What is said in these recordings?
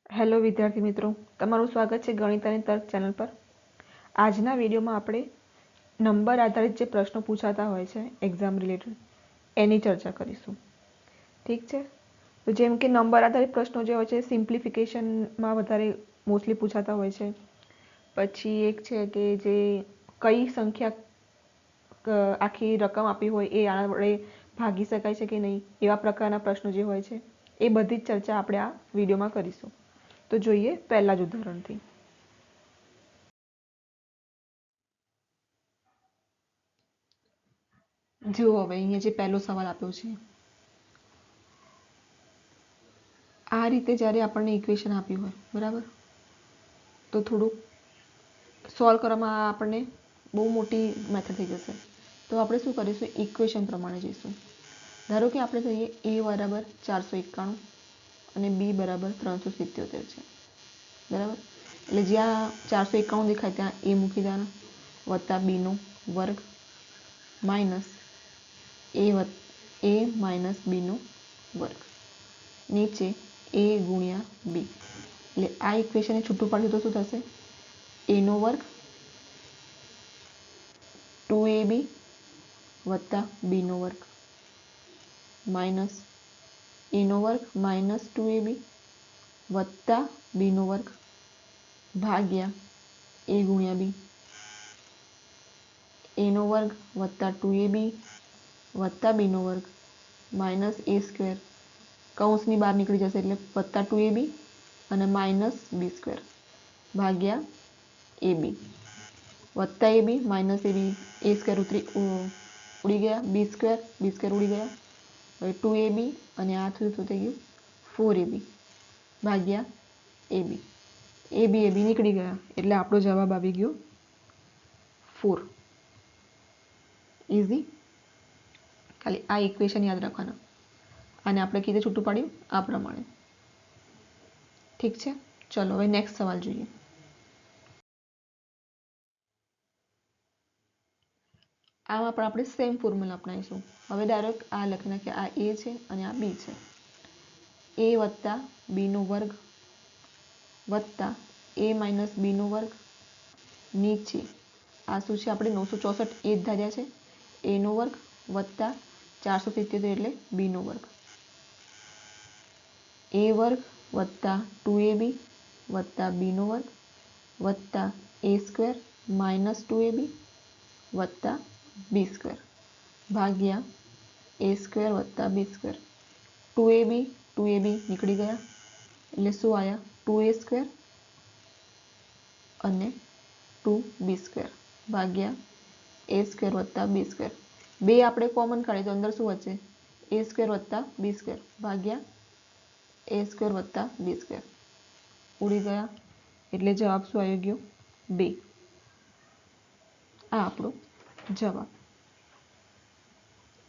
Hello વિદ્યાર્થી મિત્રો, તમારું સ્વાગત છે ગણિત અને તર્ક ચેનલ પર. આજના વિડીયોમાં આપણે નંબર આધારિત જે પ્રશ્નો પૂછાતા હોય છે એક્ઝામ રિલેટેડ એની ચર્ચા કરીશું. ઠીક છે, તો જેમ કે નંબર આધારિત પ્રશ્નો જે હોય છે સિમ્પ્લિફિકેશનમાં વધારે મોસ્ટલી પૂછાતા હોય છે. પછી એક છે કે જે કઈ સંખ્યા આખી રકમ આપી હોય એ આના વડે ભાગી શકાય છે કે નહીં, એવા પ્રકારના પ્રશ્નો જે હોય છે એ બધી જ ચર્ચા આપણે આ વિડીયોમાં કરીશું. તો જોઈએ પહેલા જ ઉદાહરણથી. જુઓ હવે અહીંયા જે પહેલો સવાલ આપ્યો છે, આ રીતે જ્યારે આપણને ઇક્વેશન આપ્યું હોય બરાબર, તો થોડુંક સોલ્વ કરવામાં આપણને બહુ મોટી મેથડ થઈ જશે. તો આપણે શું કરીશું, ઇક્વેશન પ્રમાણે જઈશું. ધારો કે આપણે કહીએ a બરાબર 491 અને b બરાબર 377 છે બરાબર. એટલે જ્યાં 491 દેખાય ત્યાં a મૂકી દેવાના, વત્તા b નો વર્ગ માઇનસ a માઇનસ b નો વર્ગ, નીચે a ગુણ્યા b. એટલે આ ઇક્વેશન છૂટું પાડ્યું તો શું થશે, a નો વર્ગ 2ab વત્તા b નો વર્ગ માઇનસ a નો વર્ગ માઇનસ 2ab વત્તા b નો વર્ગ ભાગ્યા a ગુણ્યા b, a નો વર્ગ વત્તા 2ab વત્તા b નો વર્ગ માઇનસ a સ્ક્વેર, કૌંસની બહાર નીકળી જશે એટલે વત્તા 2ab અને માઇનસ b સ્ક્વેર ભાગ્યા ab વત્તા ab minus ab, a square ઉડી ગયા, b સ્ક્વેર ઉડી ગયા. હવે 2ab અને આ થયું થઈ ગયું 4ab ભાગ્યા ab નીકળી ગયા એટલે આપણો જવાબ આવી ગયો 4. ઇઝી. ખાલી આ ઇક્વેશન યાદ રાખવાના અને આપણે કીધે છૂટું પાડ્યું આ પ્રમાણે. ઠીક છે, ચલો હવે નેક્સ્ટ સવાલ જોઈએ. આમાં પણ આપણે સેમ ફોર્મ્યુલા અપનાવીશું. હવે ડાયરેક્ટ આ લખી નાખીએ, આ a છે અને આ b છે. a વત્તા b નો વર્ગ વત્તા a માઇનસ b નો વર્ગ, નીચે આ શું છે આપણે 964 એ જ ધાર્યા છે, a નો વર્ગ વત્તા 477 એટલે b નો વર્ગ, a વર્ગ વત્તા 2ab વત્તા b નો વર્ગ વત્તા a સ્ક્વેર માઇનસ 2ab વત્તા b સ્ક્વેર ભાગ્યા a સ્ક્વેર વત્તા b સ્ક્વેર. 2ab નીકળી ગયા એટલે શું આવ્યા 2a સ્ક્વેર અને 2b સ્ક્વેર ભાગ્યા a સ્ક્વેર વત્તા b સ્ક્વેર. બે આપણે કોમન કાઢીએ તો અંદર શું વચ્ચે a સ્ક્વેર વત્તા b સ્ક્વેર ભાગ્યા a સ્ક્વેર વત્તા b સ્ક્વેર ઉડી ગયા એટલે જવાબ શું આવી ગયો 2. આ આપણો જવાબ.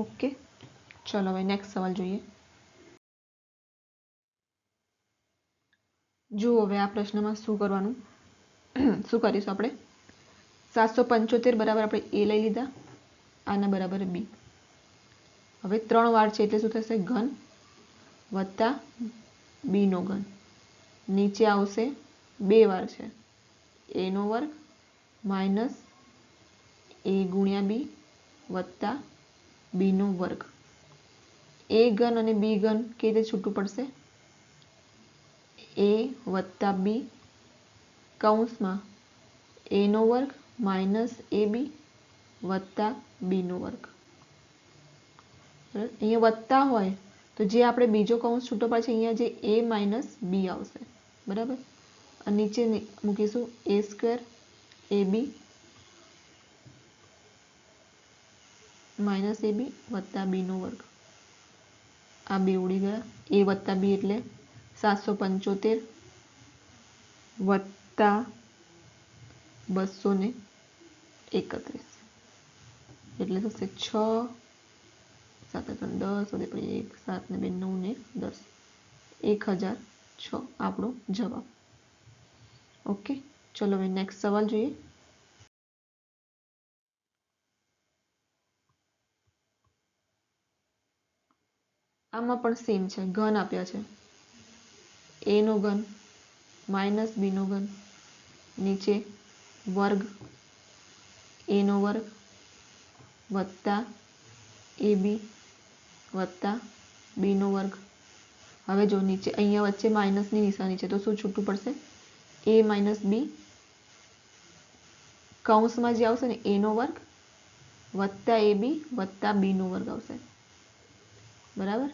ઓકે, ચલો હવે નેક્સ્ટ સવાલ જોઈએ. જુઓ હવે આ પ્રશ્નમાં શું કરવાનું, શું કરીશું આપણે 775 બરાબર આપણે a લઈ લીધા, આના બરાબર b. હવે 3 વાર છે એટલે શું થશે, ઘન વત્તા b નો ઘન, નીચે આવશે 2 વાર છે a નો વર્ગ માઇનસ a ગુણ્યા b વત્તા b નો વર્ગ. a ઘન અને b ઘન કેવી રીતે છૂટું પડશે, a વત્તા b કૌંસમાં a નો વર્ગ માઇનસ ab વત્તા b નો વર્ગ. અહીંયા વત્તા હોય તો જે આપણે બીજો કૌંસ છૂટો પડશે અહીંયા જે a માઇનસ b આવશે બરાબર, અને નીચે મૂકીશું a square ab minus ab વત્તા b નો વર્ગ. આ બે ઉડી ગયા, a વત્તા b એટલે 775 વત્તા 231 એટલે થશે 6 7 10 1 7 ને 2 9 ને 10 1006 આપણો જવાબ. ઓકે, ચલો હવે નેક્સ્ટ સવાલ જોઈએ. આમાં પણ સેમ છે, ઘન આપ્યા છે, a નો ઘન માઇનસ બીનો ઘન, નીચે વર્ગ એનો વર્ગ વત્તા AB વત્તા બીનો વર્ગ. હવે જો નીચે અહીંયા વચ્ચે માઇનસની નિશાની છે તો શું છૂટું પડશે? A માઇનસ બી કૌંસમાં જે આવશે ને એનો વર્ગ વત્તા AB વત્તા બીનો વર્ગ આવશે. બરાબર.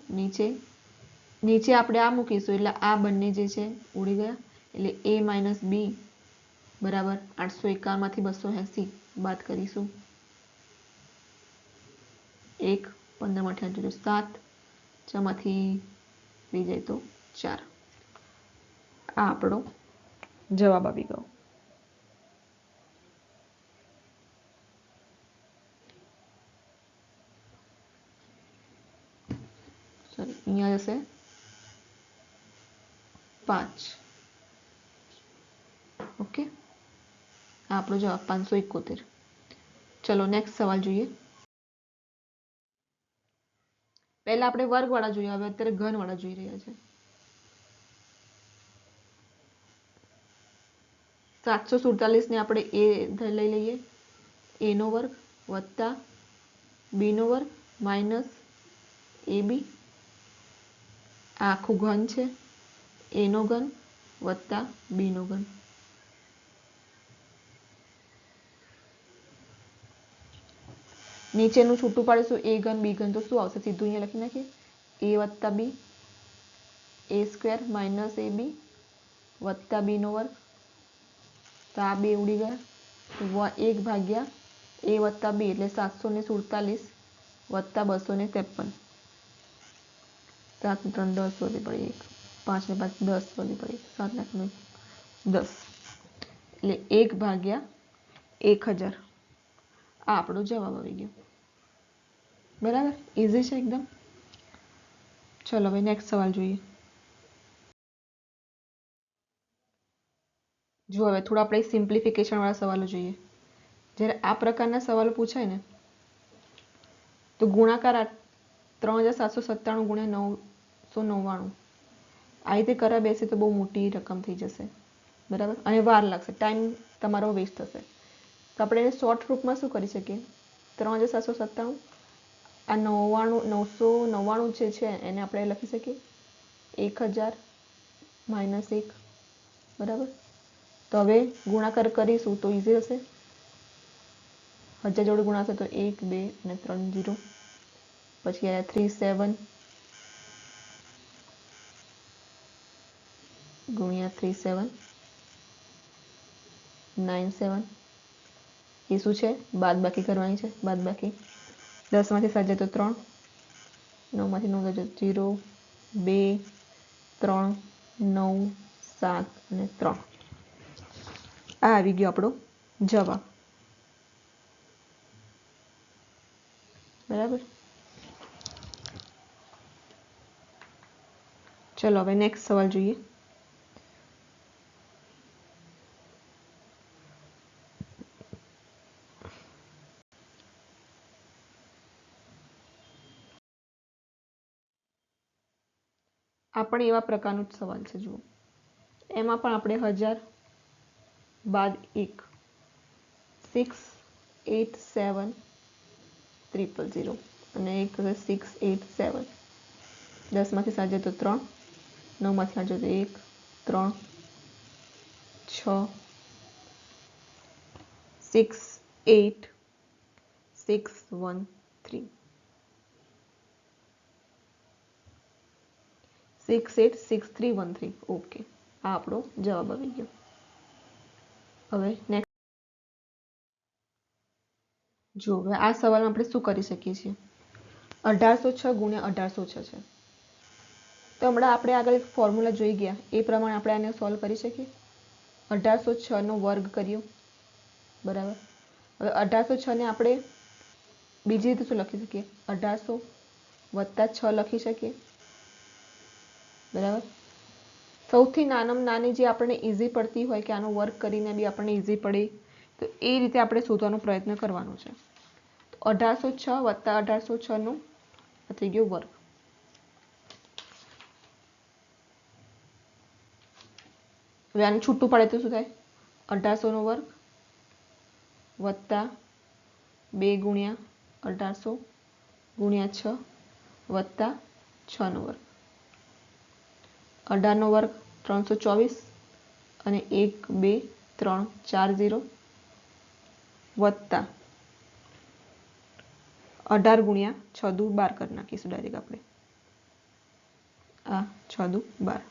નીચે આપણે આ મૂકીશું એટલે આ બંને જે છે ઉડી ગયા. એટલે A માઇનસ બી બરાબર 851 માંથી 280 બાદ કરીશું. 1 15 માંથી 8 7 6 માંથી 2 જાય તો 4. આ આપણો જવાબ આવી ગયો. સોરી અહીંયા જશે 5. ઓકે, આ આપણો જવાબ 571. ચલો નેક્સ્ટ સવાલ જોઈએ. પહેલા આપણે વર્ગવાળા જોઈએ, હવે અત્યારે ઘનવાળા જોઈ રહ્યા છે. 747 ને આપણે a લઈ લઈએ, a નો વર્ગ વત્તા b નો વર્ગ માઇનસ ab. આ આખું ઘન છે, a નો ઘન વત્તા b નો ઘન. નીચેનું છૂટું પાડીશું a ઘન b ઘન તો શું આવશે? સીધું અહીંયા લખી નાખીએ a વત્તા b a square minus ab વત્તા b નો વર્ગ. તો આ બે ઉડી ગયા. 1 ભાગ્યા a વત્તા b એટલે 747 વત્તા 253. 7 3 10 વધી પડી 1 5 ને 5 10 વધી પડી 7 ને 9 10 એટલે 1 ભાગ્યા 1000. આ આપણો જવાબ આવી ગયો. બરાબર, ઈઝી છે એકદમ. ચલો હવે નેક્સ્ટ સવાલ જોઈએ. જો હવે થોડા આપણે સિમ્પ્લિફિકેશન વાળા સવાલો જોઈએ. જ્યારે આ પ્રકારના સવાલો પૂછાય ને તો ગુણાકાર 3797 ગુણ્યા 999 આ રીતે કરવા બેસે તો બહુ મોટી રકમ થઈ જશે. બરાબર, અને વાર લાગશે, ટાઈમ તમારો વેસ્ટ થશે. તો આપણે એને શોર્ટ રૂપમાં શું કરી શકીએ? 3797 આ 999 જે છે એને આપણે લખી શકીએ 1000 માઇનસ 1. બરાબર, તો હવે ગુણાકાર કરીશું તો ઈઝી હશે. 1000 જોડે ગુણાશે તો 1 2 અને 3 0. પછી આયા 3 7 ગુણ્યા 3 7 9 7. એ શું છે? બાદ બાકી કરવાની છે. બાદ બાકી 10 માંથી 7 જાય તો 3, 9 માંથી 9 જાય તો 0 2 3 9 7 અને 3. આ આવી ગયો આપણો જવાબ. બરાબર, ચલો હવે નેક્સ્ટ સવાલ જોઈએ. આ પણ એવા પ્રકારનો જ સવાલ છે. જુઓ, એમાં પણ આપણે 1000 બાદ 1 6 8 7 000 અને એક 6 8 7. 10 માંથી 7 જાય તો 3, 9 માંથી 8 જાય તો 1 3 6 6 8 6 1 3 68631 ઓકે, આ આપણો જવાબ આવી ગયો. હવે નેક્સ્ટ જો હવે આ સવાલ આપણે શું કરી શકીએ છીએ? 1806 ગુણ્યા 1806 છે. તો હમણાં આપણે આગળ એક ફોર્મ્યુલા જોઈ ગયા એ પ્રમાણે આપણે આને સોલ્વ કરી શકીએ. 1806 નો વર્ગ કર્યો. બરાબર, હવે 1806 ને આપણે બીજી રીતે શું લખી શકીએ? 1800 વત્તા 6 લખી શકીએ. બરાબર, સૌથી નાનામાં નાની જે આપણને ઈઝી પડતી હોય કે આનો વર્ક કરીને બી આપણને ઈઝી પડે તો એ રીતે આપણે શોધવાનો પ્રયત્ન કરવાનો છે. 1806 વત્તા 1806 નો થઈ ગયો વર્ગ. હવે આને છૂટું પડે તો શું થાય? 1800 વર્ગ વત્તા 2 ગુણ્યા 1800 ગુણ્યા 6 વત્તા 6 વર્ગ. 18 વર્ગ 324 અને 1 2 3 4 0 વત્તા 18 ગુણ્યા 6 દુ 12 કરી નાખીશું ડાયરેક્ટ આપણે. આ 6 દુ 12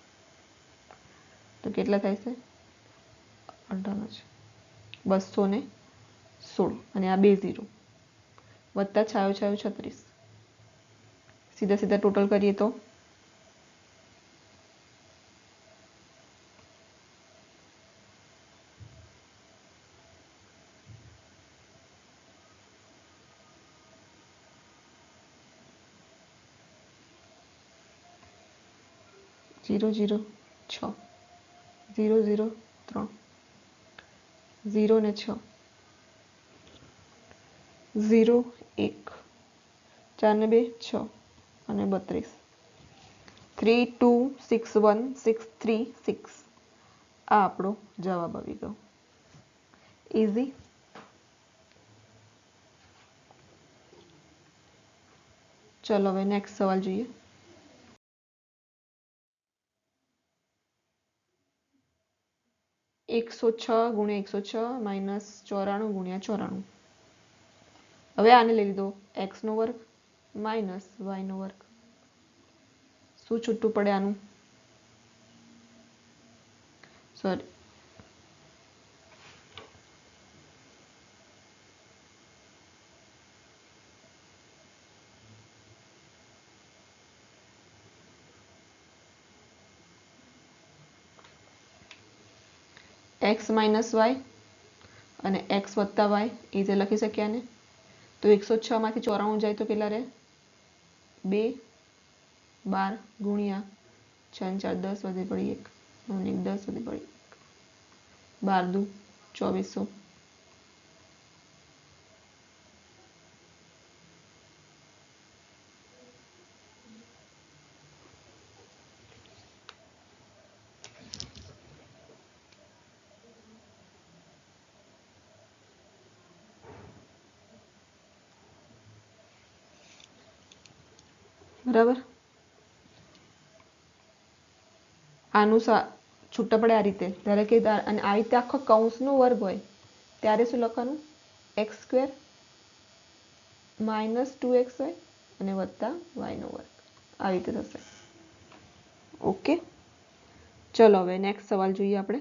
તો કેટલા થાય છે? 216 અને આ 2 0 વત્તા 6 36. સીધા સીધા ટોટલ કરીએ તો 0 0 6 0 0 3 0 ને 6 0 1 4 ને 2 6 અને 32 3 2 6 1 6 3 6 આ આપણો જવાબ આવી ગયો. ઇઝી. ચલો હવે નેક્સ્ટ સવાલ જોઈએ. 106 ગુણ્યા 106 માઇનસ 94 ગુણ્યા 94. હવે આને લઈ લીધો x નો વર્ગ માઇનસ y નો વર્ગ. શું છૂટું પડે આનું? સોરી, x માઇનસ y અને x વત્તા y એ રીતે લખી શકીએ આને. તો 106 માંથી 94 જાય તો કેટલા રહે? 2 12 ગુણ્યા 6 4 10 વધે પડી 1 9 10 વધે પડી 12 દુ 2400. બરાબર. આનું છૂટા પડે આ રીતે. ધારો કે અને આ રીતે આખો કૌંસનો વર્ગ હોય ત્યારે શું લખવાનું? x સ્ક્વેર માઇનસ 2xy અને વત્તા y નો વર્ગ. આ રીતે થશે. ઓકે. ચલો હવે નેક્સ્ટ સવાલ જોઈએ આપણે.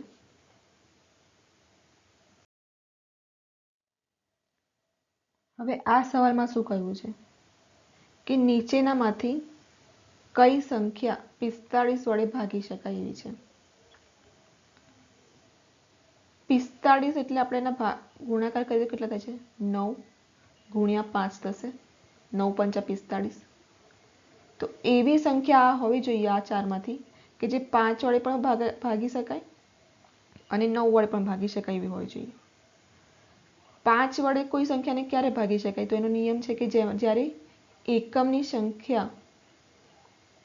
હવે આ સવાલમાં શું કહ્યું છે કે નીચેનામાંથી કઈ સંખ્યા 45 વડે ભાગી શકાય એવી છે? 45 એટલે આપણે એના ગુણાકાર કરીએ તો કેટલા થાય છે? 9 ગુણ્યા 5 થશે. 9 પંચા 45. તો એવી સંખ્યા હોવી જોઈએ આ ચારમાંથી કે જે 5 વડે પણ ભાગી શકાય અને 9 વડે પણ ભાગી શકાય એવી હોવી જોઈએ. 5 વડે કોઈ સંખ્યાને ક્યારે ભાગી શકાય? તો એનો નિયમ છે કે જ્યારે એકમની સંખ્યા,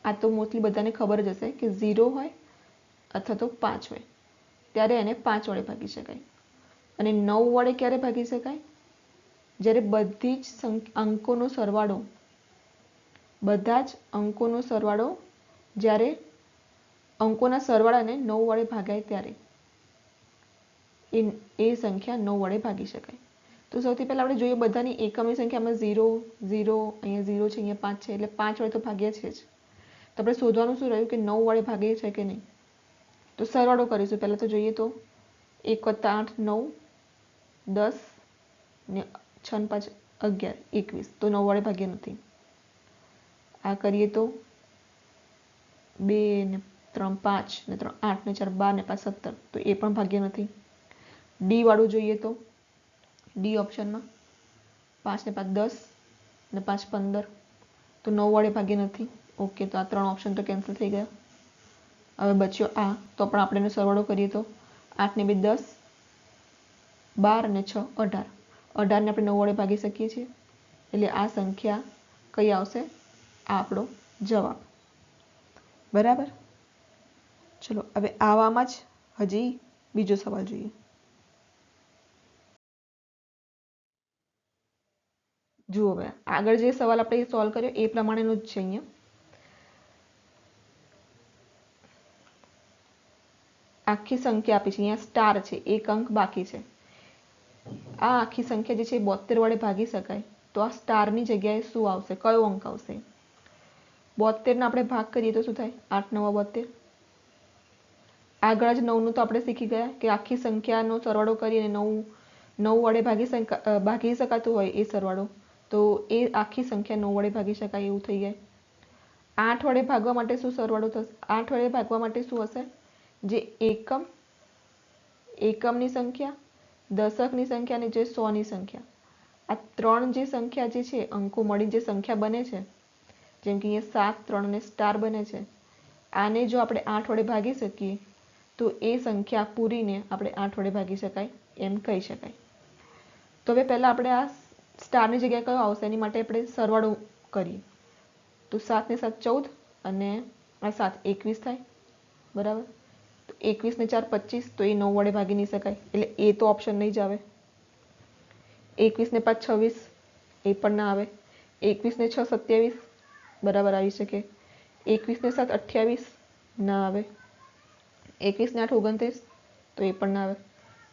આ તો મોસ્ટલી બધાને ખબર જ હશે કે 0 હોય અથવા તો 5 હોય ત્યારે એને 5 વડે ભાગી શકાય. અને 9 વડે ક્યારે ભાગી શકાય? જ્યારે બધી જ અંકોનો સરવાળો, બધા જ અંકોનો સરવાળો જ્યારે અંકોના સરવાળાને 9 વડે ભાગાય ત્યારે એ સંખ્યા 9 વડે ભાગી શકાય. તો સૌથી પહેલા આપણે જોઈએ બધાની એકમની સંખ્યામાં 0 0 અહીંયા 0 છે, અહીંયા 5 છે એટલે 5 વડે તો ભાગ્યા છે જ. તો આપણે શોધવાનું શું રહ્યું કે 9 વડે ભાગે છે કે નહીં. તો સરવાળો કરીશું. પહેલા તો જોઈએ તો 1 વત્તા 8 9 10 ને 6 ને 5 11 21. તો 9 વડે ભાગ્યા નથી. આ કરીએ તો 2 ને 3 5 ને 3 8 ને 4 12 ને 5 17. તો એ પણ ભાગ્ય નથી. ડી વાળું જોઈએ તો ડી ઓપ્શનમાં 5 ને 5 10 ને 5 15. તો 9 વડે ભાગ્ય નથી. ઓકે, તો આ 3 ઓપ્શન તો કેન્સલ થઈ ગયા. હવે બચ્યો આ. તો પણ આપણે એનો સરવાળો કરીએ તો 8 ને 2 10 12 અને 6 18. 18 ને આપણે 9 વડે ભાગી શકીએ છીએ એટલે આ સંખ્યા કઈ આવશે? આ આપણો જવાબ. બરાબર. ચલો હવે આવામાં જ હજી બીજો સવાલ જોઈએ. જુઓ હવે આગળ જે સવાલ આપણે સોલ્વ કર્યો એ પ્રમાણેનો જ છે. અહીંયા આખી સંખ્યા આપી છે, અહીંયા સ્ટાર છે, એક અંક બાકી છે. આ આખી સંખ્યા જે છે 72 વડે ભાગી શકાય, તો આ સ્ટારની જગ્યાએ શું આવશે, કયો અંક આવશે? 72 ને આપણે ભાગ કરીએ તો શું થાય? 8 9 72. આગળ જ 9 નું તો આપણે શીખી ગયા કે આખી સંખ્યાનો સરવાળો કરીને 9 વડે ભાગી શકાતું હોય એ સરવાળો, તો એ આખી સંખ્યા 9 વડે ભાગી શકાય એવું થઈ જાય. 8 વડે ભાગવા માટે શું સરવાળો થશે? 8 વડે ભાગવા માટે શું હશે? જે એકમની સંખ્યા, દશકની સંખ્યા અને જે 100 ની સંખ્યા, આ ત્રણ જે સંખ્યા જે છે અંકો મળી જે સંખ્યા બને છે, જેમ કે અહીંયા 7 3 અને સ્ટાર બને છે, આને જો આપણે 8 વડે ભાગી શકીએ તો એ સંખ્યા પૂરીને આપણે 8 વડે ભાગી શકાય એમ કહી શકાય. તો હવે પહેલા આપણે આ સ્ટારની જગ્યાએ કયો આવશે એની માટે આપણે સરવાળો કરીએ. તો 7 ને 7 14 અને આ 7 21 થાય, બરાબર. તો 21 ને 4 25, તો એ 9 વડે ભાગી નહીં શકાય એટલે એ તો ઓપ્શન નહીં જ આવે. 21 ને 5 26, એ પણ ના આવે. 21 ને 6 27, બરાબર આવી શકે. 21 ને 7 28, ના આવે. 21 ને 8 29, તો એ પણ ના આવે.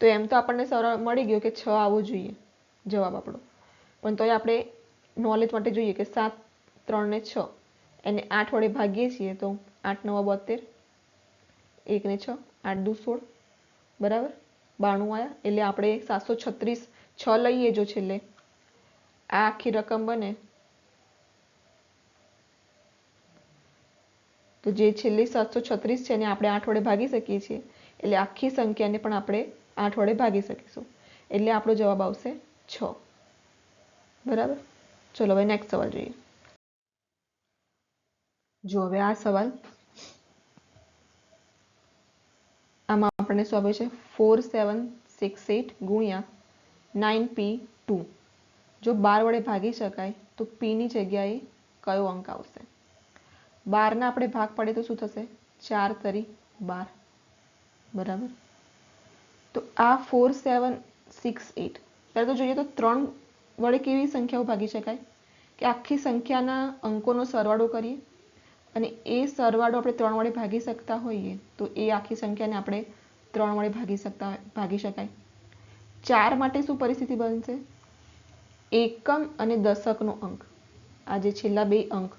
તો એમ તો આપણને સરળ મળી ગયો કે 6 આવવો જોઈએ જવાબ આપણો, પણ તોય આપણે નોલેજ માટે જોઈએ કે 7 3 ને 6 એને 8 વડે ભાગીએ છીએ તો 8 9 72, 1 ને 6 8 2 16, બરાબર 92 આયા. એટલે આપણે 736 6 લઈએ જો છેલ્લે, આ આખી રકમ બને તો જે છેલ્લી 736 છે એને આપણે 8 વડે ભાગી શકીએ છીએ, એટલે આખી સંખ્યાને પણ આપણે 8 વડે ભાગી શકીશું, એટલે આપણો જવાબ આવશે 6. બરાબર. ચલો હવે નેક્સ્ટ સવાલ જોઈએ. જો હવે આ સવાલ, આમાં આપણને શું આપે છે? 4768 ગુણ્યા 9p2. જો 12 વડે ભાગી શકાય તો p ની જગ્યાએ કયો અંક આવશે? 12 ના આપણે ભાગ પાડીએ તો શું થશે? 4 તરી 12, બરાબર. તો આ 4768 પહેલા તો જોઈએ તો 3 વડે કેવી સંખ્યાઓ ભાગી શકાય કે આખી સંખ્યાના અંકોનો સરવાળો કરીએ અને એ સરવાળો આપણે 3 વડે ભાગી શકતા હોઈએ તો એ આખી સંખ્યાને આપણે 3 વડે ભાગી શકાય. 4 માટે શું પરિસ્થિતિ બનશે? એકમ અને દશકનો અંક, આ જે છેલ્લા બે અંક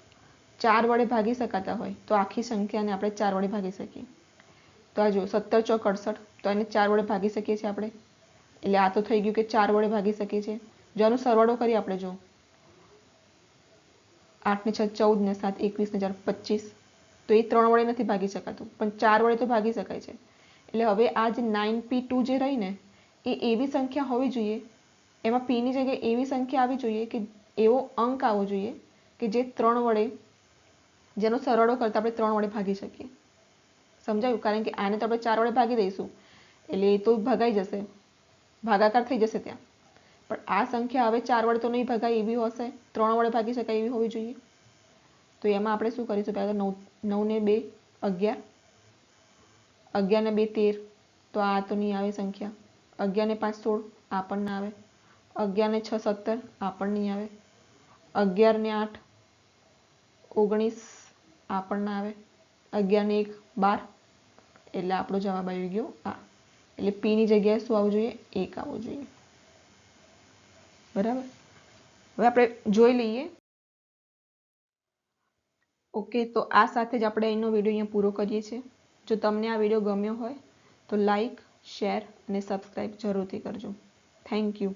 4 વડે ભાગી શકાતા હોય તો આખી સંખ્યાને આપણે 4 વડે ભાગી શકીએ. તો આ જો 17 ચોક 68, તો એને 4 વડે ભાગી શકીએ છીએ આપણે, એટલે આ તો થઈ ગયું કે 4 વડે ભાગી શકીએ છીએ. જો આનો સરવાળો કરીએ આપણે, જો 8 ને 6 14 ને 7 21 ને 4 25, તો એ 3 વડે નથી ભાગી શકાતું પણ 4 વડે તો ભાગી શકાય છે. એટલે હવે આ જે 9p2 જે રહી ને એ એવી સંખ્યા હોવી જોઈએ, એમાં p ની જગ્યાએ એવી સંખ્યા આવી જોઈએ કે એવો અંક આવવો જોઈએ કે જે 3 વડે, જેનો સરવાળો કરતા આપણે 3 વડે ભાગી શકીએ. સમજાયું? કારણ કે આને તો આપણે 4 વડે ભાગી દઈશું એટલે એ તો ભગાઈ જશે, ભાગાકાર થઈ જશે ત્યાં. પણ આ સંખ્યા હવે 4 વડે તો નહીં ભગાય એવી હશે, 3 વડે ભાગી શકાય એવી હોવી જોઈએ. તો એમાં આપણે શું કરીશું? પહેલા 9 ને 2 11, 11 ને 2 13, તો આ તો નહીં આવે સંખ્યા. 11 ને 5 16, આ પણ ના આવે. 11 ને 6 17, આ પણ નહીં આવે. 11 ને 8 19, આ પણ ના આવે. 11 ને 1 12, એટલે આપણો જવાબ આવી ગયો આ. એટલે p ની જગ્યાએ શું આવવું જોઈએ? 1 આવવું જોઈએ. બરાબર. હવે આપણે જોઈ લઈએ. ઓકે, તો આ સાથે જ આપણે એનો વિડીયો અહીંયા પૂરો કરીએ છીએ. જો તમને આ વિડીયો ગમ્યો હોય તો લાઈક, શેર અને સબસ્ક્રાઈબ જરૂરથી કરજો. Thank you.